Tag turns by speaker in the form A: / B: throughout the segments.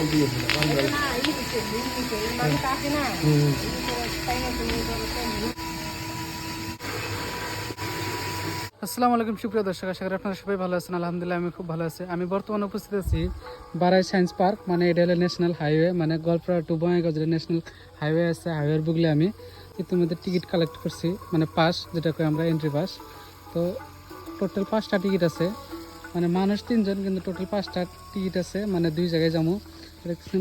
A: আসসালামু আলাইকুম সুপ্রিয় দর্শক, আশা করি আপনারা সবাই ভালো আছেন। আলহামদুলিল্লাহ আমি খুব ভালো আছি। আমি বর্তমানে উপস্থিত আছি বারাই সায়েন্স পার্ক, মানে এটা হলো ন্যাশনাল হাইওয়ে, মানে গলপাড়া টু বঙ্গাইগাঁও যে ন্যাশনাল হাইওয়ে আছে, হাইওয়ের বুকলে আমি ইতিমধ্যে টিকিট কালেক্ট করছি, মানে পাস যেটা কই আমরা, এন্ট্রি পাস। তো টোটাল 5টা টিকিট আছে, মানে মানুষ 3জন, কিন্তু টোটাল 5টা টিকিট আছে, মানে 2 জায়গায় যাবো।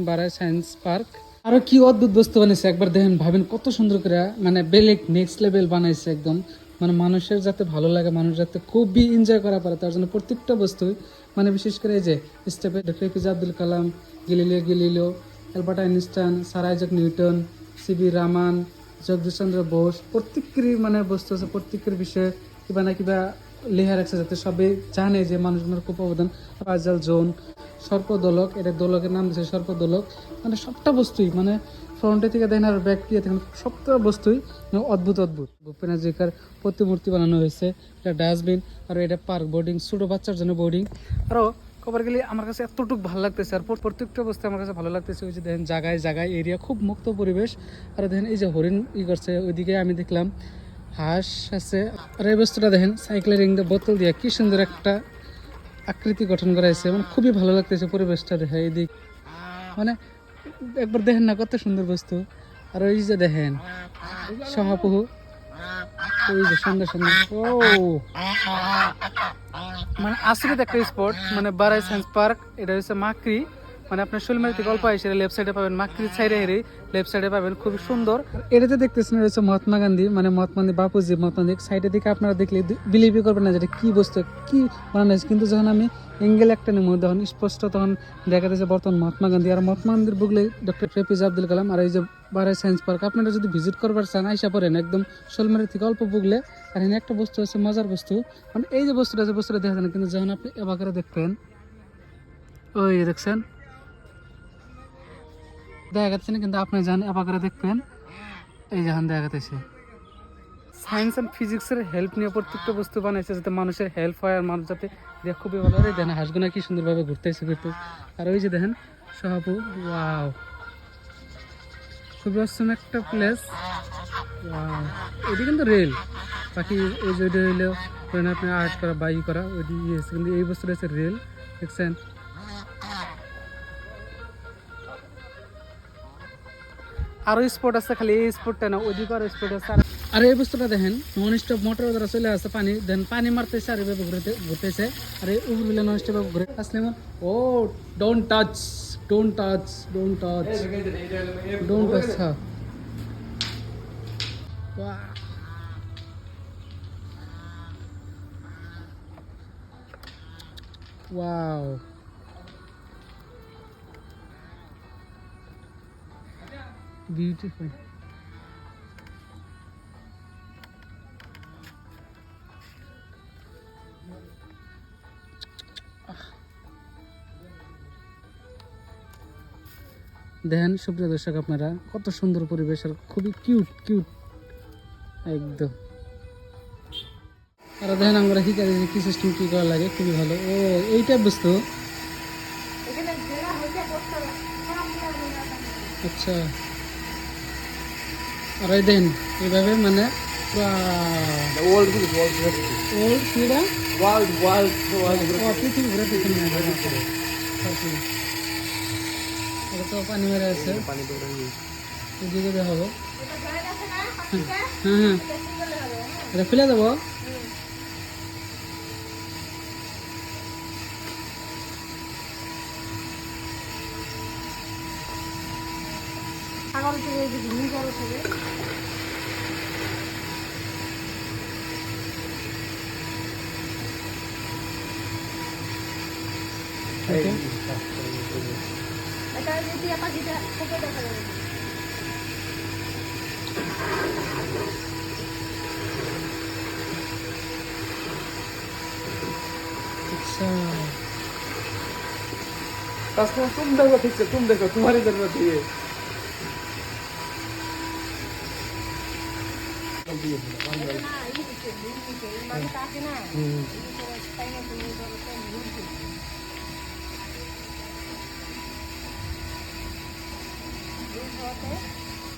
A: বারাই সায়েন্স পার্ক আরো কি অদ্ভুত বস্তু বানাইছে একবার দেখেন, ভাবেন কত সুন্দর করে, মানে বেলেগ নেক্সট লেভেল বানাইছে একদম। মানে মানুষের যাতে ভালো লাগে, মানুষ যাতে খুবই এনজয় করা পারে, তার জন্য প্রত্যেকটা বস্তুই, মানে বিশেষ করে এই যে স্টেপে doctor APJ Abdul Kalam, Galileo, Albert Einstein, sir Isaac Newton, C V Raman, Jagadish Chandra Bose, প্রত্যেকেরই মানে বস্তু আছে, প্রত্যেকের বিষয়ে কিবা না কিবা লেখা রাখছে, যাতে সবাই জানে যে মানুষগুলোর খুব অবদান। রাজাল জোন, সর্পদোলক, এটা দোলকের নাম দিচ্ছে সর্পদোলক, মানে সবটা বস্তুই, মানে ফ্রন্টে থেকে দেখেন আর ব্যাক দিয়ে দেখেন, সবটা বস্তুই অদ্ভুত অদ্ভুত। ভূপেন হাজরিকার প্রতিমূর্তি বানানো হয়েছে, এটা ডাস্টবিন, আর এটা পার্ক বোর্ডিং, ছোটো বাচ্চার জন্য বোর্ডিং। আরও কবার গেলে আমার কাছে এতটুকু ভালো লাগতেছে, আর প্রত্যেকটা বস্তু আমার কাছে ভালো লাগতেছে। ওই যে দেখেন জায়গায় জায়গায় এরিয়া খুব মুক্ত পরিবেশ, আর দেখেন এই যে হরিণ করছে, ওইদিকে আমি দেখলাম হাঁস আছে। আর এই বস্তুটা দেখেন সাইকেলের বোতল দিয়ে কি সুন্দর একটা আকৃতি গঠন করা হয়েছে, মানে খুবই ভালো লাগতেছে পরিবেশটা দেখে। এইদিক মানে একবার দেখেন না কত সুন্দর বস্তু। আর ওই যে দেখেন সহাপহু, ওই যে সুন্দর সুন্দর, ও মানে আসলে একটা স্পট, মানে বারাই সায়েন্স পার্ক। এটা হচ্ছে মাকড়ি, মানে আপনার শৈলমারি থেকে অল্প এসে লেফট সাইডে পাবেন, মাকড়ির সাইডে হেরে লেফট সাইডে পাবেন, খুবই সুন্দর। এটাতে দেখতেছেন এটা হচ্ছে মহাত্মা গান্ধী, মানে মহাত্মা গান্ধী বাপুজি, মহাত্মা গান্ধী সাইডের দিকে আপনারা দেখলে বিলিভই করবেন না যেটা কি বস্তু, কি বানানো হয়েছে। কিন্তু যখন আমি এঙ্গেল একটা নেব তখন স্পষ্ট তখন দেখা যাচ্ছে বর্তমান মহাত্মা গান্ধী, আর মহাত্মা গান্ধীর বুকলে ডক্টর এপিজে আব্দুল কালাম। আর এই যে বারাই সায়েন্স পার্ক আপনারা যদি ভিজিট করবার চান আইসা পড়েন, একদম শৈলমারি থেকে অল্প বুকলে। আর এখানে একটা বস্তু আছে মজার বস্তু, মানে এই যে বস্তুটা আছে, বস্তুটা দেখা যায় না, কিন্তু যখন আপনি এবারে দেখবেন, ওই দেখছেন দেখা যাচ্ছে না, কিন্তু আপনি যখন এবারে দেখবেন, এই যখন দেখা যাচ্ছে সায়েন্স অ্যান্ড ফিজিক্সের হেল্প নিয়ে প্রত্যেকটা বস্তু বানাইছে, যাতে মানুষের হেল্প হয়, আর মানুষ যাতে দেখ খুবই ভালো হয়। দেখেন হাঁসগুনা কি সুন্দরভাবে ঘুরতেছে। আর ওই যে দেখেন সহাপু, ওয়াও, খুবই অসম একটা প্লেস। ওয়াও, এটি কিন্তু রেল বাকি এই যে ওইটা হইলেও আপনি আর্ট করা বাই করা ওইটি ইয়েছে, কিন্তু এই বস্তুটা হচ্ছে রেল, দেখছেন। আরো স্পট আছে, খালি এই স্পটটা না, ওইদিকে আরো স্পট আছে। আর এই বস্তুটা দেখেন নন স্টপ মোটর দ্বারা চলে আসছে, পানি দেন পানি মারতেছে, আর এভাবে ঘুরতেছে, আর এই উপরে নন স্টপ ঘুরে আসলে ও don't touch, don't touch, don't touch, don't touch. Wow, beautiful. দেখেন সুপ্রিয় দর্শক, আপনারা কত সুন্দর পরিবেশ, আর খুবই কিউট কিউট একদম। আর দেখেন আমরা কি কাজে কি সিস্টেম কি করা লাগে, খুবই ভালো। ও এইটা বুঝতো, আচ্ছা। আর এই দেন এইভাবে মানে পৃথিবী ঘুরে পিছনে তো পানি মেরে আছে, এদিকে দেখাবো। হ্যাঁ হ্যাঁ, এটা খুলে দেবো।
B: अच्छा, तुम देखो ठीक से, तुम देखो, तुम्हारी जरूरत है ये।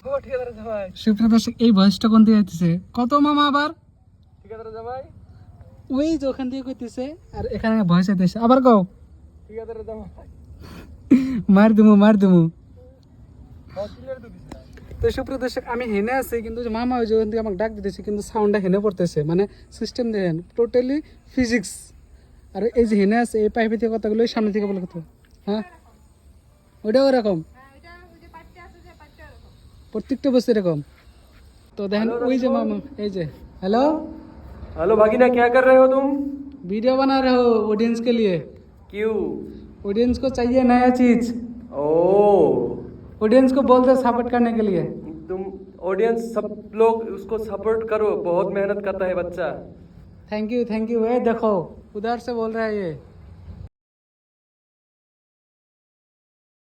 B: ও ঠিকাদার জামাই
A: সুপ্রিয় দর্শক এই ভয়েসটা কোন দিয়ে হইতেছে কত মামা আবার
B: ঠিকাদার জামাই
A: ওই যে ওখান দিয়ে কইতেছে আর এখানে ভয়েস হইতেছে আবার কও
B: ঠিকাদার জামাই
A: মার দিমু
B: হসপিটালে তো দিছ
A: তো সুপ্রিয় দর্শক আমি হেনে আছি কিন্তু যে মামা ওই যে ওখান থেকে আমাকে ডাক দিতেছে কিন্তু সাউন্ডটা হেনে পড়তেছে মানে সিস্টেম দেখেন টোটালি ফিজিক্স আর এই যে হেনে আছে এই পাইপে থেকে কথাগুলো ওই সামনে থেকে বলে কথা হ্যাঁ ওইটাও এরকম প্রত্যেকটা বস্তু এরকম তো দেখেন ওই যে মামা এই যে हेलो
B: हेलो भागीना क्या कर रहे हो तुम
A: वीडियो बना रहे हो ऑडियंस के लिए
B: क्यों
A: ऑडियंस को चाहिए नया चीज
B: ओ
A: ऑडियंस को बोलते सपोर्ट करने के लिए
B: तुम ऑडियंस सब लोग उसको सपोर्ट करो बहुत मेहनत करता है बच्चा
A: थैंक यू ए देखो उधर से बोल रहा है ये